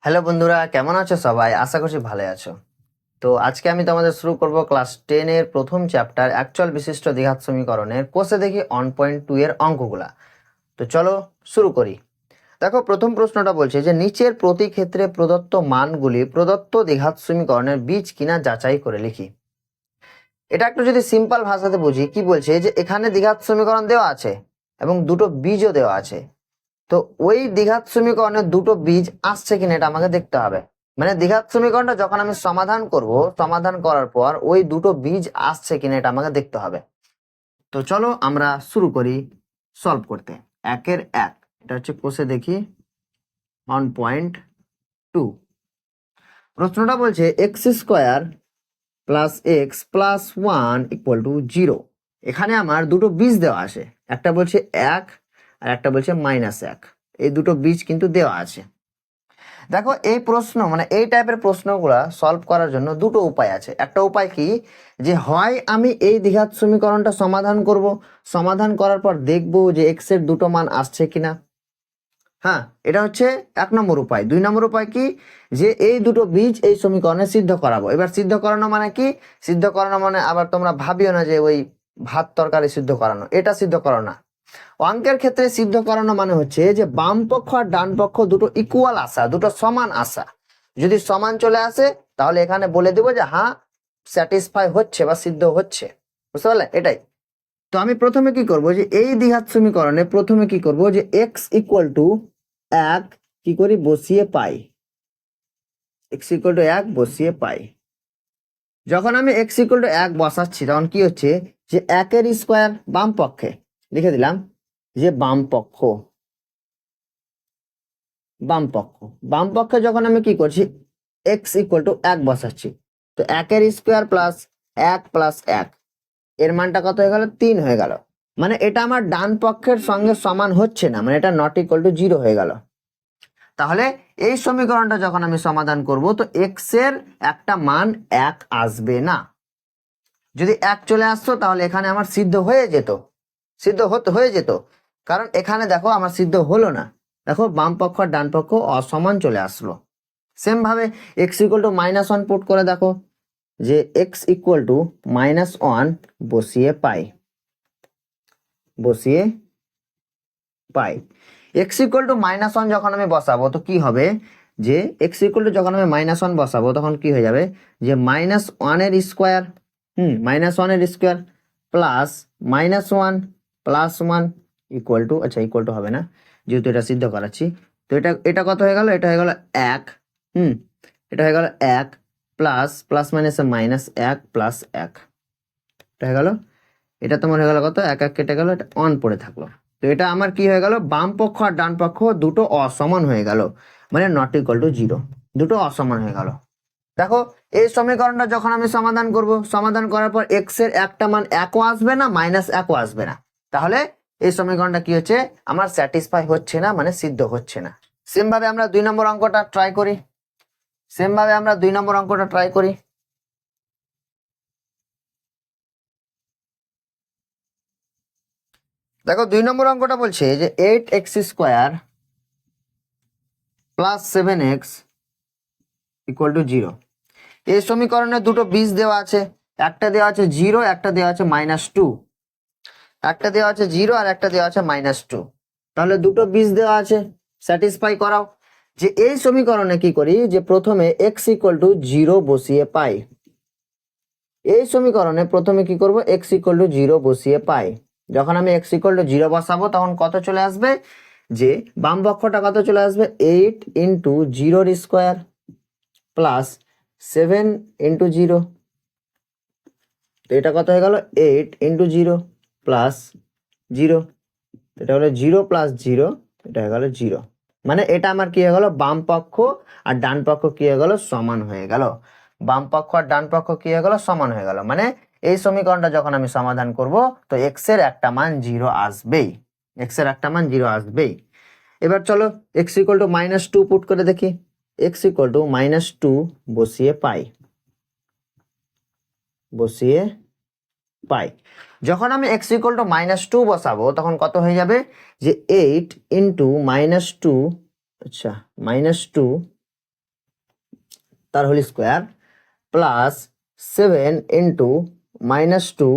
Hello বন্ধুরা, কেমন আছো সবাই? আশা করছি ভালো আছো। তো আজকে আমি তোমাদের শুরু করব ক্লাস 10 এর প্রথম চ্যাপ্টার অ্যাকচুয়াল বিশিষ্ট দ্বিঘাত সমীকরণের কোষে দেখি 1.2 এর অঙ্কগুলা। তো চলো শুরু করি। দেখো, প্রথম প্রশ্নটা বলছে যে নিচের প্রতি ক্ষেত্রে প্রদত্ত মানগুলি প্রদত্ত দ্বিঘাত সমীকরণের বীজ কিনা যাচাই করে লিখি। এটা একটু যদি সিম্পল ভাষাতে বুঝি, কি বলছে যে এখানে দ্বিঘাত সমীকরণ দেওয়া আছে এবং দুটো বীজও দেওয়া আছে। তো ওই দ্বিঘাত সমীকরণের দুটো বীজ আসছে কিনা এটা আমাকে দেখতে হবে। মানে দ্বিঘাত সমীকরণটা যখন আমি সমাধান করব, সমাধান করার পর ওই দুটো বীজ আসছে কিনা এটা আমাকে দেখতে হবে। তো চলো আমরা শুরু করি সলভ করতে। একের এক, এটা হচ্ছে কোষে দেখি 1.2। প্রশ্নটা বলছে x square plus x plus 1 equal to 0। এখানে আমার দুটো বীজ দেওয়া আছে, একটা বলছে 1 আর একটা বলছে -1। এই দুটো বীজ কিন্তু দেওয়া আছে। দেখো, এই প্রশ্ন মানে এই টাইপের প্রশ্নগুলা সলভ করার জন্য দুটো উপায় আছে। একটা উপায় কি, যে হয় আমি এই দ্বিঘাত সমীকরণটা সমাধান করব, সমাধান করার পর দেখব যে এক্স এর দুটো মান আসছে কিনা। হ্যাঁ, এটা হচ্ছে 1 নম্বর উপায়। 2 নম্বর উপায় কি, যে এই দুটো বীজ এই সমীকরণে সিদ্ধ করাবো। এবার সিদ্ধ করানো মানে কি, সিদ্ধ করানো মানে আবার তোমরা ভাবিও না যে ওই ভাত তরকারি সিদ্ধ করানো, এটা সিদ্ধ করানো না। অঙ্কের ক্ষেত্রে সিদ্ধ করানো মানে হচ্ছে যে বাম পক্ষ আর ডান পক্ষ দুটো ইকুয়াল আসা, দুটো সমান আসা। যদি সমান চলে আসে তাহলে এখানে বলে দেবো যে হ্যাঁ, স্যাটিসফাই হচ্ছে বা সিদ্ধ হচ্ছে। বুঝতে পারলে? এটাই। তো আমি প্রথমে কি করব, যে এই দ্বিঘাত সমীকরণে প্রথমে কি করব, যে এক্স ইকুয়াল টু 1 কি করি বসিয়ে পাই। এক্স ইকুয়াল টু 1 বসিয়ে পাই। যখন আমি এক্স ইকুয়াল টু 1 বসাচ্ছি তখন কি হচ্ছে, যে 1 এর স্কোয়ার বাম পক্ষে লিখে দিলাম, যে বাম পক্ষ, বাম পক্ষ, বাম পক্ষে যখন আমি কি করছি এক্স ইকুয়াল টু 1 বসাচ্ছি, তো 1 এর স্কোয়ার প্লাস 1 প্লাস 1, এর মানটা কত হয়ে গেল? 3 হয়ে গেল। মানে এটা আমার ডান পক্ষের সঙ্গে সমান হচ্ছে না, মানে এটা নট ইকুয়াল টু 0 হয়ে গেল। তাহলে এই সমীকরণটা যখন আমি সমাধান করব, তো এক্স এর একটা মান 1 আসবে না। যদি 1 চলে আসতো তাহলে এখানে আমার সিদ্ধ হয়ে যেত, সিদ্ধ হয়ে যেত। কারণ এখানে দেখো আমার সিদ্ধ হলো না। দেখো, বাম পক্ষ আর ডান পক্ষ অসমান চলে আসলো। সেম ভাবে এক্স ইকুয়াল টু -1 পুট করে দেখো, যে এক্স ইকুয়াল টু -1 বসিয়ে পাই, বসিয়ে পাই। এক্স ইকুয়াল টু -1 যখন আমি বসাবো তো কি হবে, যে এক্স ইকুয়াল টু যখন আমি -1 বসাবো তখন কি হয়ে যাবে, যে -1 এর স্কোয়ার, -1 এর square plus -1 plus 1 equal to, আচ্ছা ইকুয়াল টু হবে না যেহেতু এটা সিদ্ধ করাচ্ছি। তো এটা এটা কত হয়ে গেল, এটা হয়ে গেল 1। এটা হয়ে গেল 1 প্লাস প্লাস মাইনাস -1 প্লাস 1, এটা হয়ে গেল। এটা তোমার হয়ে গেল কত, 1 1 কেটে গেল, এটা অন পড়ে থাকলো। তো এটা আমার কি হয়ে গেল, বাম পক্ষ আর ডান পক্ষ দুটো অসমান হয়ে গেল, মানে নট ইকুয়াল টু 0, দুটো অসমান হয়ে গেল। দেখো, এই সমীকরণটা যখন আমি সমাধান করব, সমাধান করার পর এক্স এর একটা মান 1ও আসবে না, -1ও আসবে না। তাহলে এই সমীকরণটা কি হচ্ছে, আমার স্যাটিসফাই হচ্ছে না, মানে সিদ্ধ হচ্ছে না। সেম ভাবে আমরা 2 নম্বর অঙ্কটা ট্রাই করি। সেম ভাবে আমরা 2 নম্বর অঙ্কটা ট্রাই করি। দেখো, 2 নম্বর অঙ্কটা বলছে যে 8x² plus 7x equal to 0। এই সমীকরণে দুটো বীজ দেওয়া আছে, একটা দেওয়া আছে 0, একটা দেওয়া আছে -2। একটা দেওয়া আছে 0 আর একটা দেওয়া আছে -2। তাহলে দুটো বীজ দেওয়া আছে, স্যাটিসফাই করাও। যে এই সমীকরণে কি করি, যে প্রথমে x ইকুয়াল টু 0 বসিয়ে পাই। এই সমীকরণে প্রথমে কি করব, x ইকুয়াল টু 0 বসিয়ে পাই। যখন আমি x ইকুয়াল টু 0 বসাবো তখন কত চলে আসবে, যে বাম পক্ষটা কত চলে আসবে, 8 ইন্টু 0 স্কোয়ার প্লাস 7 ইন্টু 0। তো এটা কত হয়ে গেল, 8 ইন্টু 0 প্লাস 0। এটা হলো 0 প্লাস 0, এটা হয়ে গেল 0। মানে এটা আমার কি হয়ে গেল, বাম পক্ষ আর ডান পক্ষ কি হয়ে গেল, সমান হয়ে গেল। বাম পক্ষ আর ডান পক্ষ কি হয়ে গেল, সমান হয়ে গেল। মানে এই সমীকরণটা যখন আমি সমাধান করব, তো এক্স এর একটা মান 0 আসবেই, এক্স এর একটা মান 0 আসবেই। এবার চলো এক্স ইকুয়াল টু -2 পুট করে দেখি। এক্স ইকুয়াল টু -2 বসিয়ে পাই, বসিয়ে পাই। যখন আমি x ইকুয়াল টু -2 বসাবো তখন কত হয়ে যাবে, যে 8 ইন্টু -2, আচ্ছা -2 তার হোল স্কোয়ার প্লাস 7 ইন্টু -2,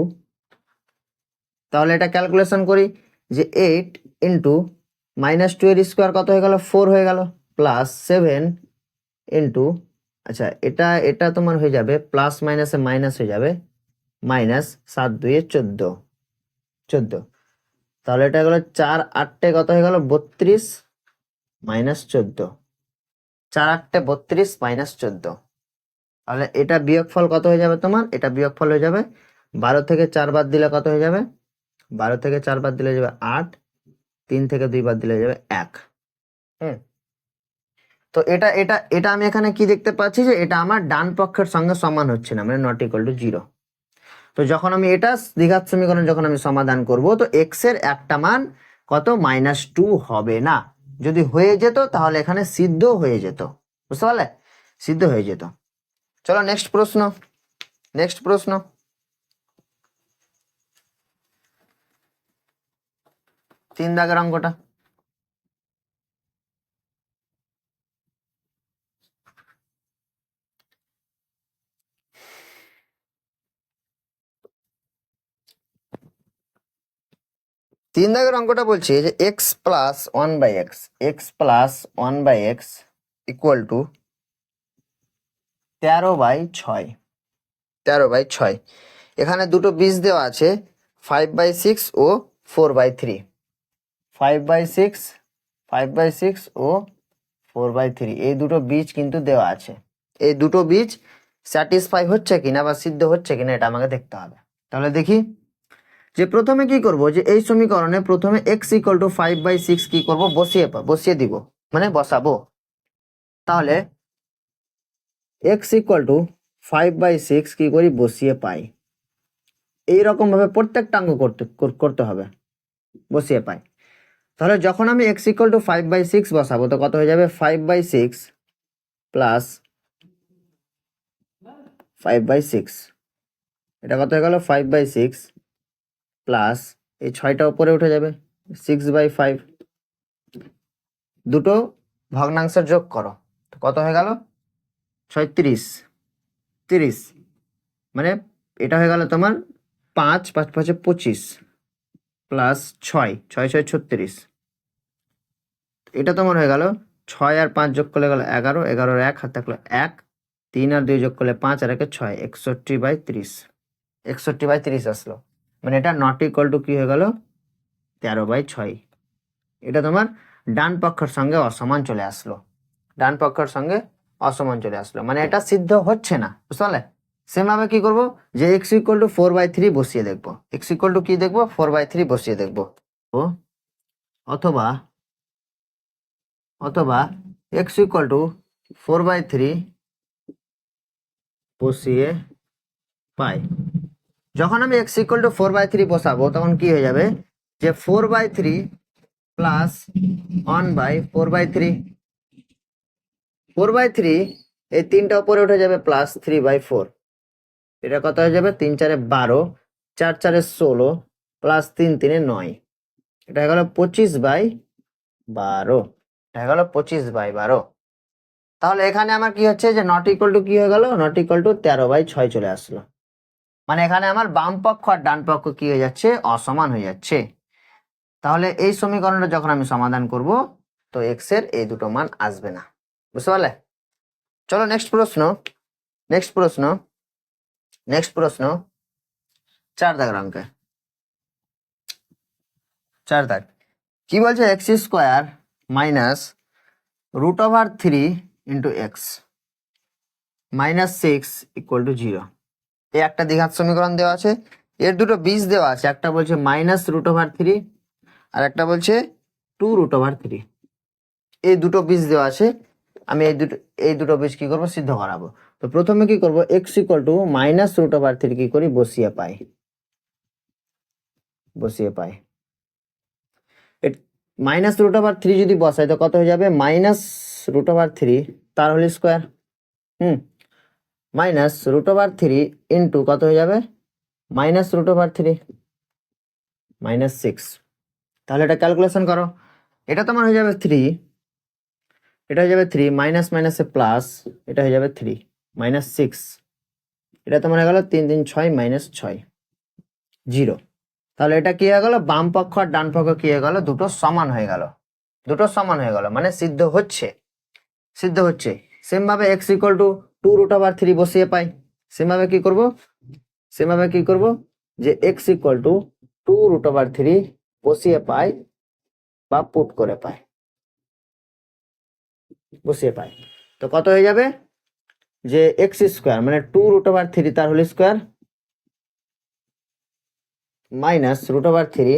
তাহলে এটা ক্যালকুলেশন করি যে 8 ইন্টু -2 এর স্কোয়ার কত হয়ে গেল 4 হয়ে গেল, প্লাস 7 ইন্টু, আচ্ছা এটা এটা তোমার হয়ে যাবে প্লাস মাইনাসে মাইনাস হয়ে যাবে, -7 × 2 = 14, তাহলে এটা গেল 4 8 কত হয়ে গেল 32 -14, 4 8 32 -14, তাহলে এটা বিয়োগফল কত হয়ে যাবে তোমার, এটা বিয়োগফল হয়ে যাবে 12 থেকে 4 বাদ দিলে কত হয়ে যাবে, 12 থেকে 4 বাদ দিলে যাবে 8, 3 থেকে 2 বাদ দিলে যাবে 1। তো এটা এটা এটা আমি এখানে কি দেখতে পাচ্ছি যে এটা আমার ডান পক্ষের সঙ্গে সমান হচ্ছে না, মানে নট ইকুয়াল টু 0। তো যখন আমি এটা দ্বিঘাত সমীকরণ যখন আমি সমাধান করব, তো এক্স এর একটা মান কত -2 হবে না। যদি হয়ে যেত তাহলে এখানে সিদ্ধ হয়ে যেত, বুঝতে পারলে, সিদ্ধ হয়ে যেত। চলো নেক্সট প্রশ্ন, নেক্সট প্রশ্ন। 3 দাগের অঙ্কটা। তিন দাগের অঙ্কটা বলছে যে x plus 1/x, x plus 1/x equal to 13/6, 13/6। এখানে দুটো বীজ দেওয়া আছে 5/6 ও 4/3, 5/6, 5/6 ও 4/3, এই দুটো বীজ কিন্তু দেওয়া আছে। এই দুটো বীজ স্যাটিসফাই হচ্ছে কিনা বা সিদ্ধ হচ্ছে কিনা এটা আমাকে দেখতে হবে। তাহলে দেখি যে প্রথমে কি করব, যে এই সমীকরণে প্রথমে x = 5/6 কি করব, বসিয়ে দিব, মানে বসাবো। তাহলে x = 5/6 কি করি, বসিয়ে পাই। এইরকম ভাবে প্রত্যেকটা অঙ্ক করতে হবে, বসিয়ে পাই। তাহলে যখন আমি x = 5/6 বসাবো, তো কত হয়ে যাবে 5/6 প্লাস 5/6, এটা কত হয়ে গেল 5/6 প্লাস এই 6টা উপরে উঠে যাবে 6/5, দুটো ভগ্নাংশের যোগ করো, তো কত হয়ে গেল 36, 30, মানে এটা হয়ে গেল তোমার 5 5 5 25 প্লাস 6 6 6 36, এটা তোমার হয়ে গেল 6 আর 5 যোগ করলে গেল 11, 11 আর 1 হাত থাকলো 1, 3 আর 2 যোগ করলে 5 আর 1 6, 61/30, 61/30 আসলো, মানে এটা নট ইকুয়াল টু কি হয়ে গেল 13/6। এটা তোমার ডান পক্ষের সঙ্গে অসমান চলে আসলো, ডান পক্ষের সঙ্গে অসমান চলে আসলো, মানে এটা সিদ্ধ হচ্ছে না, বুঝতে পারলে। সেম ভাবে কি করব, যে x = 4/3 বসিয়ে দেখবো, x = কি দেখবো 4/3 বসিয়ে দেখবো, ও অথবা অথবা x = 4/3 বসিয়ে পাই। যখন আমি x = 4/3 বসাবো, তখন কি হয়ে যাবে যে 4/3 প্লাস 1/4/3, 4/3 এই তিনটা উপরে উঠে যাবে প্লাস 3/4, এটা কত হয়ে যাবে 3 4 12, 4 4 16 প্লাস 3 3 9, এটা হয়ে গেল 25/12, এটা হয়ে গেল 25/12। তাহলে এখানে আমার কি হচ্ছে যে নট ইকুয়াল টু কি হয়ে গেল, নট ইকুয়াল টু 13/6 চলে আসলো, মানে এখানে আমার বাম পক্ষ আর ডান পক্ষ কি হয়ে যাচ্ছে, অসমান হয়ে যাচ্ছে। তাহলে এই সমীকরণটা যখন আমি সমাধান করব, তো এক্স এর এই দুটো মান আসবে না, বুঝতে পারলে। চলো নেক্সট প্রশ্ন, নেক্সট প্রশ্ন, নেক্সট প্রশ্ন 4 দাগের অঙ্কে। 4 দাগ কি বলছে, x² মাইনাস √3 × x -6 = 0। এই একটা দ্বিঘাত সমীকরণ দেওয়া আছে, এর দুটো বীজ দেওয়া আছে, একটা বলছে -√3 আর একটা বলছে 2√3, এই দুটো বীজ দেওয়া আছে। আমি এই দুটো বীজ কি করব, সিদ্ধ করাবো। তো প্রথমে কি করব, x = -√3 কি করি, বসিয়ে পাই, বসিয়ে পাই। -√3 যদি বসাই তো কত হয়ে যাবে, -√3 তার হোল স্কোয়ার, -√3 ইন্টু কত হয়ে যাবে -√3 -6, তাহলে এটা ক্যালকুলেশন করো, এটা তোমার হয়ে যাবে 3 এটা হয়ে যাবে 3 মাইনাস মাইনাসে প্লাস, এটা হয়ে যাবে 3 মাইনাস 6, এটা তোমার হয়ে গেল 3 3 6 মাইনাস 6 0। তাহলে এটা কি হয়ে গেল, বাম পক্ষ আর ডান পক্ষ কি হয়ে গেল, দুটো সমান হয়ে গেল, দুটো সমান হয়ে গেল, মানে সিদ্ধ হচ্ছে, সিদ্ধ হচ্ছে। সেম ভাবে এক্স ইকুয়াল টু 2√3 বসিয়ে পাই। সেম ভাবে কি করব, সেম ভাবে কি করব, যে এক্স ইকুয়াল টু 2√3 বসিয়ে পাই বা পুট করে পাই, বসিয়ে পাই। তো কত হয়ে যাবে, যে এক্স স্কোয়ার মানে 2√3 তার হোল স্কোয়ার মাইনাস √3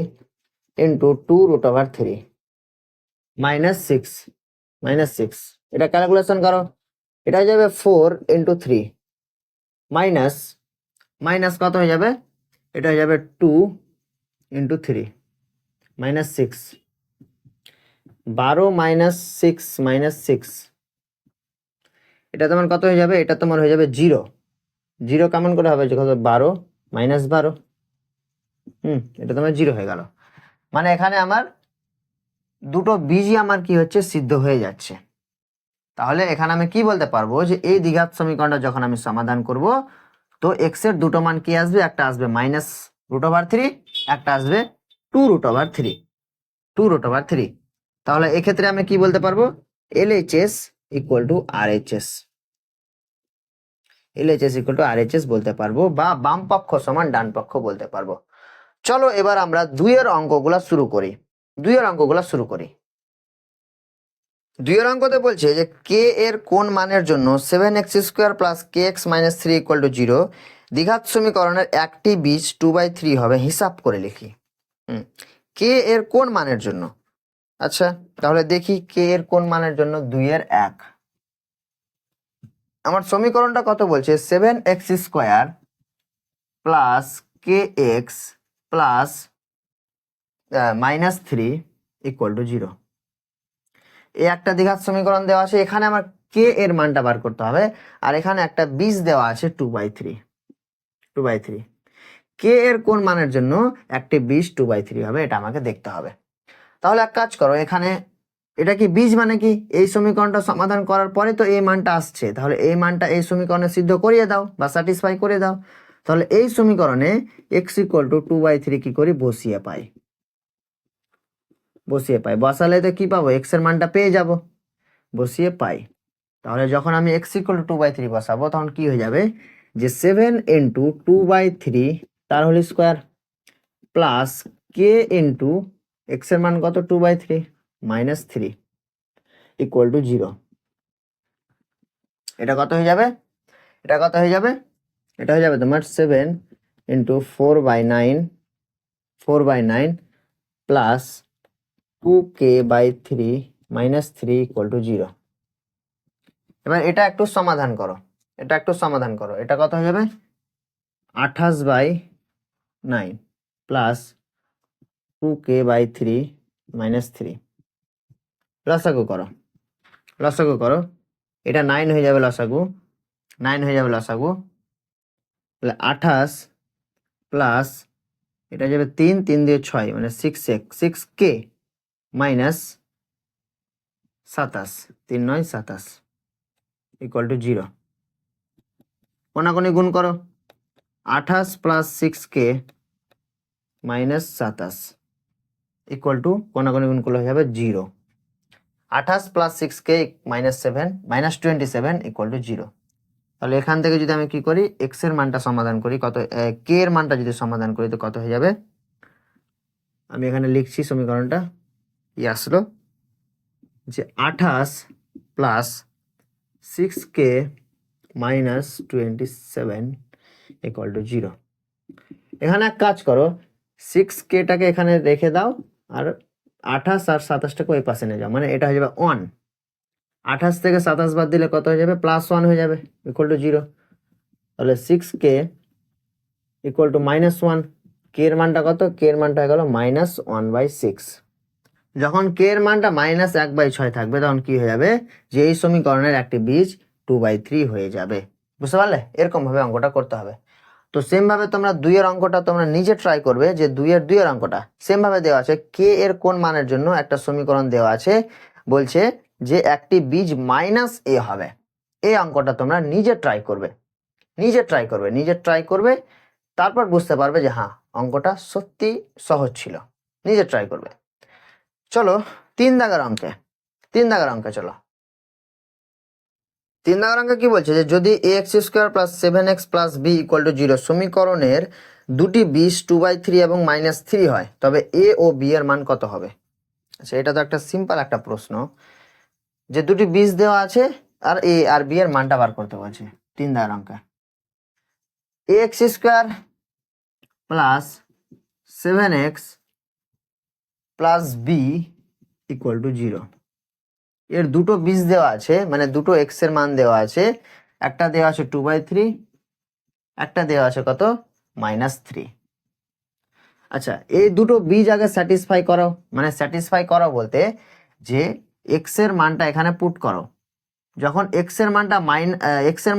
ইন্টু 2√3 -6, এটা ক্যালকুলেশন করো, এটা হয়ে যাবে 4 ইন্টু 3 মাইনাস, মাইনাস কত হয়ে যাবে, এটা হয়ে যাবে 2 ইন্টু 3 -6, 12 -6 এটা তোমার কত হয়ে যাবে, এটা তোমার হয়ে যাবে 0। 0 কেমন করে হবে, কত 12 -12, এটা তোমার 0 হয়ে গেল। মানে এখানে আমার দুটো বীজই আমার কি হচ্ছে, সিদ্ধ হয়ে যাচ্ছে। তাহলে এখানে আমি কি বলতে পারবো, যে এই দ্বিঘাত সমীকরণটা যখন আমি সমাধান করব, তো এক্স এর দুটো মান কি আসবে, একটা আসবে -√3, একটা আসবে 2√3। তাহলে এক্ষেত্রে আমি কি বলতে পারবো, LHS equal to RHS, LHS equal to RHS বলতে পারবো, বা বাম পক্ষ সমান ডান পক্ষ বলতে পারবো। চলো এবার আমরা 2 এর অঙ্কগুলা শুরু করি, 2 এর অঙ্কগুলা শুরু করি। 2 এর অঙ্কতে বলছে যে কে এর কোন মানের জন্য 7x² plus kx minus 3 equal to 0 দ্বিঘাত সমীকরণের একটি বীজ 2/3 হবে, হিসাব করে লিখি। কে এর কোন মানের জন্য, আচ্ছা তাহলে দেখি কে এর কোন মানের জন্য 2 এর 1। আমার সমীকরণটা কত বলছে, 7x² plus kx plus -3 equal to 0। এই একটা দ্বিঘাত সমীকরণ দেওয়া আছে, এখানে আমার কে এর মানটা বার করতে হবে, আর এখানে একটা বীজ দেওয়া আছে 2/3। কে এর কোন মানের জন্য একটি বীজ 2/3 হবে, এটা আমাকে দেখতে হবে। তাহলে এক কাজ করো, এখানে এটা কি বীজ মানে কি, এই সমীকরণটা সমাধান করার পরে তো এই মানটা আসছে, তাহলে এই মানটা এই সমীকরণে সিদ্ধ করিয়ে দাও বা স্যাটিসফাই করে দাও। তাহলে এই সমীকরণে এক্স ইকুয়াল টু 2/3 কি করি, বসিয়ে পাই, বসালে তো কি পাবো, এক্স এর মানটা পেয়ে যাব, বসিয়ে পাই। তাহলে যখন আমি এক্স ইকুয়াল টু 2/3 বসাবো, তখন কি হয়ে যাবে, যে 7 ইন্টু 2/3 তার হোল স্কোয়ার প্লাস কে ইন্টু এক্স এর মান কত, 2/3 -3 ইকুয়াল টু 0। এটা কত হয়ে যাবে, এটা কত হয়ে যাবে, এটা হয়ে যাবে তোমার 7 into 4/9 plus 2k/3 -3 equal to 0। এবার এটা একটু সমাধান করো, এটা একটু সমাধান করো, এটা কত হয়ে যাবে, 28/9 প্লাস 2k/3 -3, লসাগু করো, লসাগু করো, এটা 9 হয়ে যাবে লসাগু, 9 হয়ে যাবে লসাগু, তাহলে 28 প্লাস এটা যাবে 3 3 দিয়ে 6 মানে 6k মাইনাস 27, 3 9 27 ইকুয়াল টু 0। কোনাকুনি গুণ করো, 28 plus 6k minus 27 equal to, কোনাকুনি গুণ করলে হয়ে যাবে 0। 28 plus 6k minus 27 equal to 0। তাহলে এখান থেকে যদি আমি কি করি, এক্স এর মানটা সমাধান করি, কত কে এর মানটা যদি সমাধান করি তো কত হয়ে যাবে, আমি এখানে লিখছি সমীকরণটা, কি আসলো, যে 28 plus 6k minus 27 equal to 0। এখানে এক কাজ করো, 6kটাকে এখানে রেখে দাও, আর 28 আর 27টাকে ওই পাশে নিয়ে যাও, মানে এটা হয়ে যাবে 1। 28 থেকে 27 বাদ দিলে কত হয়ে যাবে, +1 হয়ে যাবে ইকুয়াল টু 0। তাহলে 6k ইকুয়াল টু -1, কে এর মানটা কত, কে এর মানটা হয়ে গেল -1/6। যখন কে এর মানটা -1/6 থাকবে, তখন কি হয়ে যাবে, যে এই সমীকরণের একটি বীজ 2/3 হয়ে যাবে। বুঝতে পারলে, এরকম ভাবে অঙ্কটা করতে হবে। তো সেম ভাবে তোমরা 2 এর অঙ্কটা তোমরা নিজে ট্রাই করবে, যে 2 এর অঙ্কটা সেম ভাবে দেওয়া আছে, কে এর কোন মানের জন্য একটা সমীকরণ দেওয়া আছে, বলছে যে একটি বীজ মাইনাস এ হবে। এই অঙ্কটা তোমরা নিজে ট্রাই করবে, তারপর বুঝতে পারবে যে হ্যাঁ অঙ্কটা সত্যি সহজ ছিল। নিজে ট্রাই করবে। চলো 3 দাগের অঙ্কে চলো। 3 দাগের অঙ্কে কি বলছে যে যদি ax² + 7x + b = 0 সমীকরণের দুটি বীজ 2/3 এবং -3 হয়, তবে a ও b এর মান কত হবে? আচ্ছা, এটা তো একটা সিম্পল একটা প্রশ্ন, যে দুটি বীজ দেওয়া আছে আর a আর b এর মানটা বার করতে বলছে। 3 দাগের অঙ্কে ax² + 7x + b = 0। এর দুটো বীজ দেওয়া আছে, মানে দুটো x এর মান দেওয়া আছে। একটা দেওয়া আছে 2/3, একটা দেওয়া আছে কত? -3। আচ্ছা, এই দুটো বীজ আগে স্যাটিসফাই করো, মানে স্যাটিসফাই করো বলতে যে x এর মানটা এখানে পুট করো। যখন x এর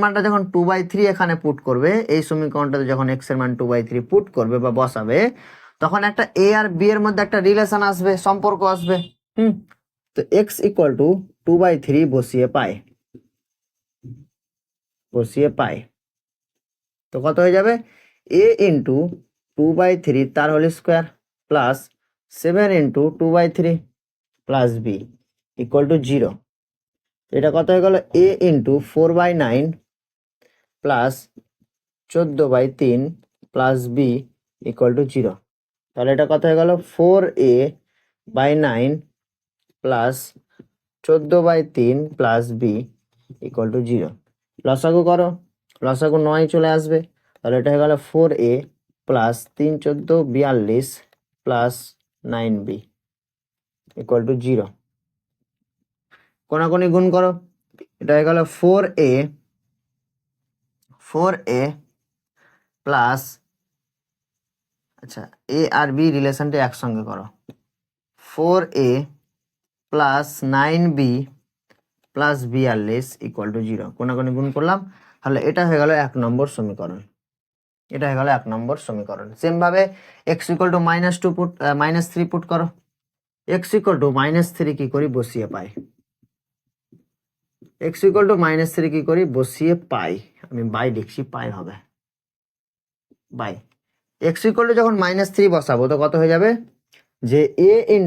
মানটা যখন 2/3 এখানে পুট করবে, এই সমীকরণটাতে যখন x এর মান 2/3 পুট করবে বা বসাবে, তখন একটা a আর b এর মধ্যে একটা রিলেশন আসবে, সম্পর্ক আসবে। তো x = 2/3 বসিয়ে পাই, তো কত হয়ে যাবে? a × 2/3 তার whole square plus 7 × 2/3 plus b = 0। এটা কত হয়ে গেল? a × 4/9 plus 14/3 plus b = 0। তাহলে এটা কত হয়ে গেল? 4a/9 plus 14/3 plus b = 0। লসাগু করো, লসাগু 9 চলে আসবে। তাহলে এটা হয়ে গেল 4a প্লাস 3 14 42 প্লাস 9b = 0। কোনাকুনি গুণ করো, এটা হয়ে গেল 4a প্লাস, আচ্ছা a আর b রিলেশনটা একসঙ্গে করো, 4a প্লাস 9b প্লাস 42 = 0। কোনাকুনি গুণ করলাম, তাহলে এটা হয়ে গেল 1 নম্বর সমীকরণ। সেম ভাবে x = -2 পুট -3 পুট করো। x = -3 কি করি? বসিয়ে পাই। x = -3 কি করি? বসিয়ে পাই। আমি বাই লিখছি, পাই হবে বাই। x = যখন -3 বসাবো তো কত হয়ে যাবে? যে a ×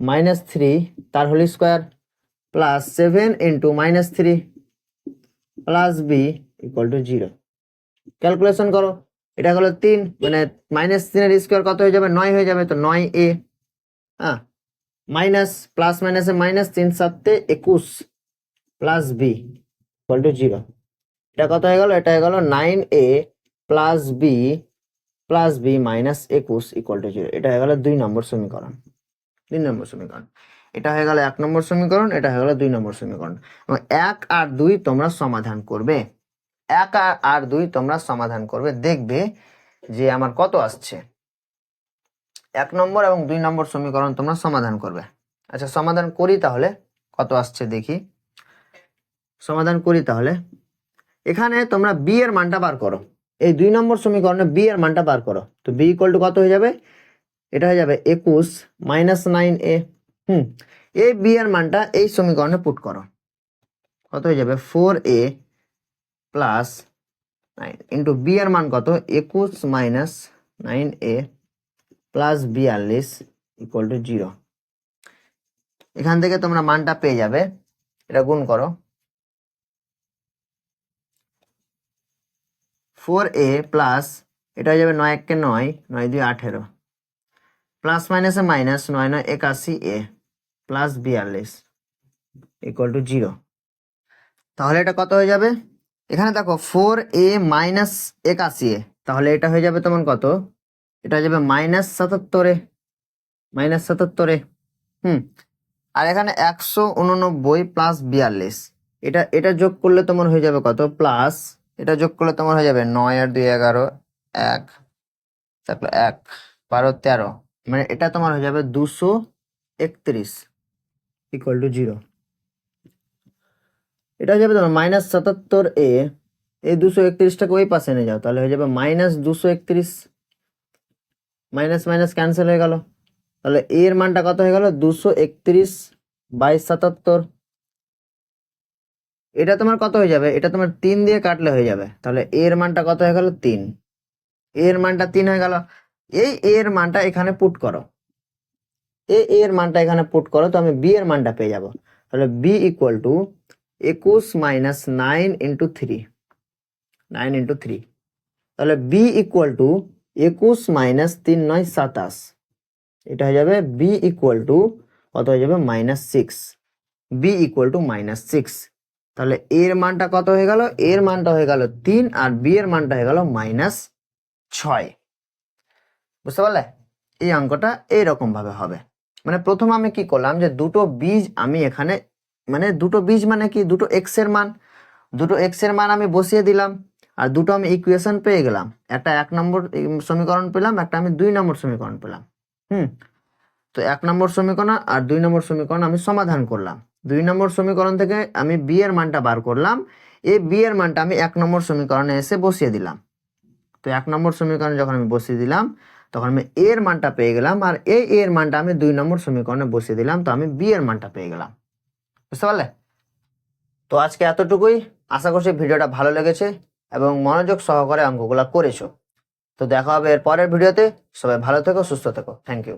-3 তার whole square plus 7 × -3 plus b = 0। Calculation করো, এটা হলো 3, মানে -3 এর স্কোয়ার কত হয়ে যাবে? 9 হয়ে যাবে। তো 9a, হ্যাঁ, মাইনাস প্লাস মাইনাসে মাইনাস, 3 7 21 প্লাস b = 0। এটা কত হয়ে গেল? এটা হয়ে গেল 9a plus b plus b minus 21 = 0। এটা হয়ে গেল 2 নম্বর সমীকরণ। এটা হয়ে গেল 1 নম্বর সমীকরণ, এটা হয়ে গেল 2 নম্বর সমীকরণ। এবং 1 আর 2 তোমরা সমাধান করবে। 1 আর 2 তোমরা সমাধান করবে, দেখবে যে আমার কত আসছে। 1 নম্বর এবং 2 নম্বর সমীকরণ তোমরা সমাধান করবে। আচ্ছা, সমাধান করি তাহলে, কত আসছে দেখি। এখানে তোমরা b এর মানটা বার করো। এই 2 নম্বর সমীকরণে b এর মানটা বার করো। তো b = কত হয়ে যাবে? এটা হয়ে যাবে 21 -9a। এই b এর মানটা এই সমীকরণে পুট করো, কত হয়ে যাবে? 4a প্লাস 9 ইন্টু b এর মান কত? 21 -9a প্লাস 42 = 0। এখান থেকে তোমরা মানটা পেয়ে যাবে, এটা গুণ করো। 4a প্লাস, এটা হয়ে যাবে 9 1 কে 9, 9 2 18 প্লাস মাইনাসে মাইনাস, 9 9 81a প্লাস 42 = 0। তাহলে এটা কত হয়ে যাবে? এখানে দেখো 4a মাইনাস 81a, তাহলে এটা হয়ে যাবে তোমার কত? এটা হয়ে যাবে -77 আর এখানে 189 প্লাস 42, এটা যোগ করলে তোমার হয়ে যাবে কত? প্লাস, এটা যোগ করলে তোমার হয়ে যাবে 9 আর 2 11, 1 তারপর 1 12 13, মানে এটা তোমার হয়ে যাবে 231 = 0। এটা হয়ে যাবে তোমার -77a, এই 231টাকে ওই পাশে নিয়ে যাও, তাহলে হয়ে যাবে -231, মাইনাস মাইনাস ক্যান্সেল হয়ে গেল। তাহলে এর মানটা কত হয়ে গেল? 231/77। এটা তোমার কত হয়ে যাবে, এটা তোমার 3 দিয়ে কাটলে হয়ে যাবে, তাহলে এর মানটা কত হয়ে গেল 3, এর মানটা 3 হয়ে গেল। এই এর মানটা এখানে পুট করো, এর মানটা এখানে পুট করো, তো আমি বি এর মানটা পেয়ে যাব। তাহলে B equal to 21 minus 9 into 3, 9 into 3, তাহলে বি ইকুয়াল টু 21 মাইনাস 3 9 27, এটা হয়ে যাবে বি ইকুয়াল টু কত হয়ে যাবে -6, বি ইকুয়াল টু -6। তাহলে এর মানটা কত হয়ে গেল, এর মানটা হয়ে গেল 3 আর বি এর মানটা হয়ে গেল -6। বুঝতে পারলে? এই অঙ্কটা এইরকম ভাবে হবে। মানে প্রথম আমি কি করলাম যে দুটো বীজ আমি এখানে, মানে দুটো বীজ মানে কি, দুটো এক্স এর মান, দুটো এক্স এর মান আমি বসিয়ে দিলাম, আর দুটো আমি ইকুয়েশন পেয়ে গেলাম। একটা 1 নম্বর সমীকরণ পেলাম, একটা আমি 2 নম্বর সমীকরণ পেলাম। তো 1 নম্বর সমীকরণ আর 2 নম্বর সমীকরণ আমি সমাধান করলাম। 2 নম্বর সমীকরণ থেকে আমি বি এর মানটা বার করলাম, এই বি এর মানটা আমি 1 নম্বর সমীকরণে এসে বসিয়ে দিলাম। তো 1 নম্বর সমীকরণে যখন আমি বসিয়ে দিলাম তখন আমি এর মানটা পেয়ে গেলাম, আর এই এর মানটা আমি 2 নম্বর সমীকরণে বসিয়ে দিলাম, তো আমি বি এর মানটা পেয়ে গেলাম। বুঝতে পারলে? তো আজকে এতটুকুই। আশা করছি ভিডিওটা ভালো লেগেছে এবং মনোযোগ সহকারে অঙ্কগুলো করেছো। তো দেখা হবে এর পরের ভিডিওতে। সবাই ভালো থেকো, সুস্থ থেকো। Thank you.